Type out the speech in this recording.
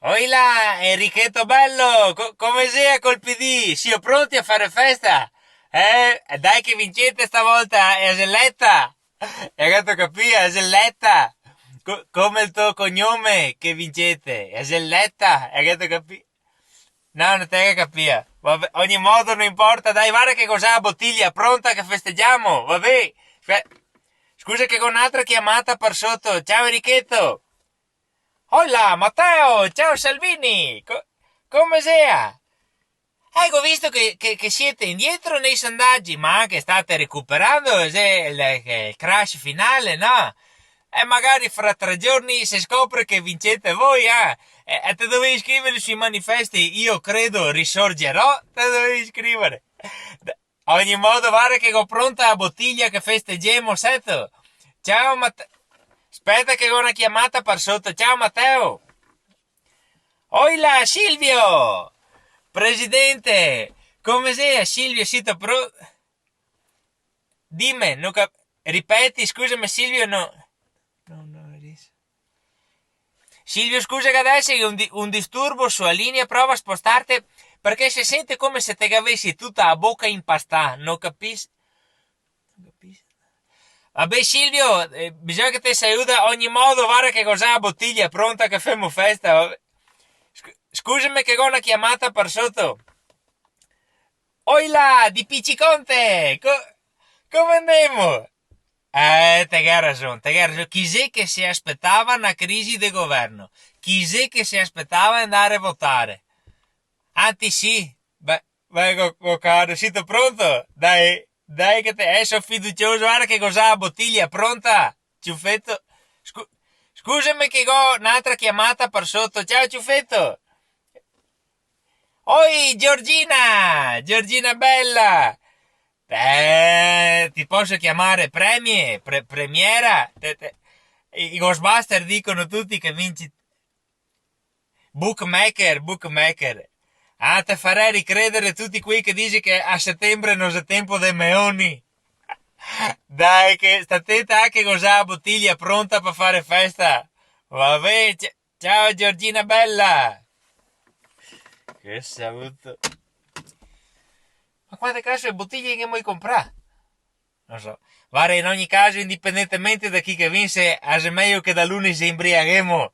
Oi là, Enrichetto bello, come sei col PD? Siamo pronti a fare festa? Dai che vincete stavolta, è Selletta! Hai detto capire, è Selletta! Come il tuo cognome che vincete, è Selletta, hai detto capire? No, non te che capire. Vabbè, ogni modo non importa, dai, guarda che cos'ha la bottiglia, pronta che festeggiamo, vabbè. Scusa che con un'altra chiamata per sotto, ciao Enrichetto! Hola, Matteo! Ciao Salvini! Come sia? Ecco, visto che siete indietro nei sondaggi, ma anche state recuperando il crash finale, no? E magari fra 3 giorni si scopre che vincete voi, eh? E te dovevi scrivere sui manifesti, io credo risorgerò, te dovevi scrivere. Ogni modo, guarda che ho pronta la bottiglia che festeggiamo, sento. Ciao Matteo. Aspetta che ho una chiamata per sotto. Ciao Matteo. Oila Silvio! Presidente! Come sei Silvio? Siete pro... Dimmi, non ripeti, scusami Silvio, no... No, Silvio, scusa che adesso hai un disturbo sulla linea, prova a spostarti perché si sente come se te avessi tutta la bocca impastata, non capisci? Vabbè Silvio, bisogna che ti aiuti a ogni modo, guarda che cos'è la bottiglia, pronta che facciamo festa. Vabbè. Scusami che ho una chiamata per sotto. Oila, di Picciconte! Come andiamo? Te ragione. Chi è che si aspettava una crisi di governo? Chi è che si aspettava andare a votare? Anzi sì, beh, caro, siete pronto? Dai che te, sono fiducioso, guarda che cos'ha la bottiglia, pronta? Ciuffetto? Scu- Scusami che ho un'altra chiamata per sotto, ciao Ciuffetto! Oi Giorgina! Giorgina bella! Ti posso chiamare premiera? I Ghostbuster dicono tutti che vinci. Bookmaker. Ah, te farei ricredere tutti quei che dici che a settembre non c'è tempo dei meoni. Dai, che sta attenta anche cos'ha la bottiglia pronta per fare festa. Vabbè, ciao Giorgina bella. Che saluto. Ma quante cazzo di bottiglie che vuoi comprare? Non so. Guarda, in ogni caso, indipendentemente da chi che vince, è meglio che da l'uni si imbriaghemo.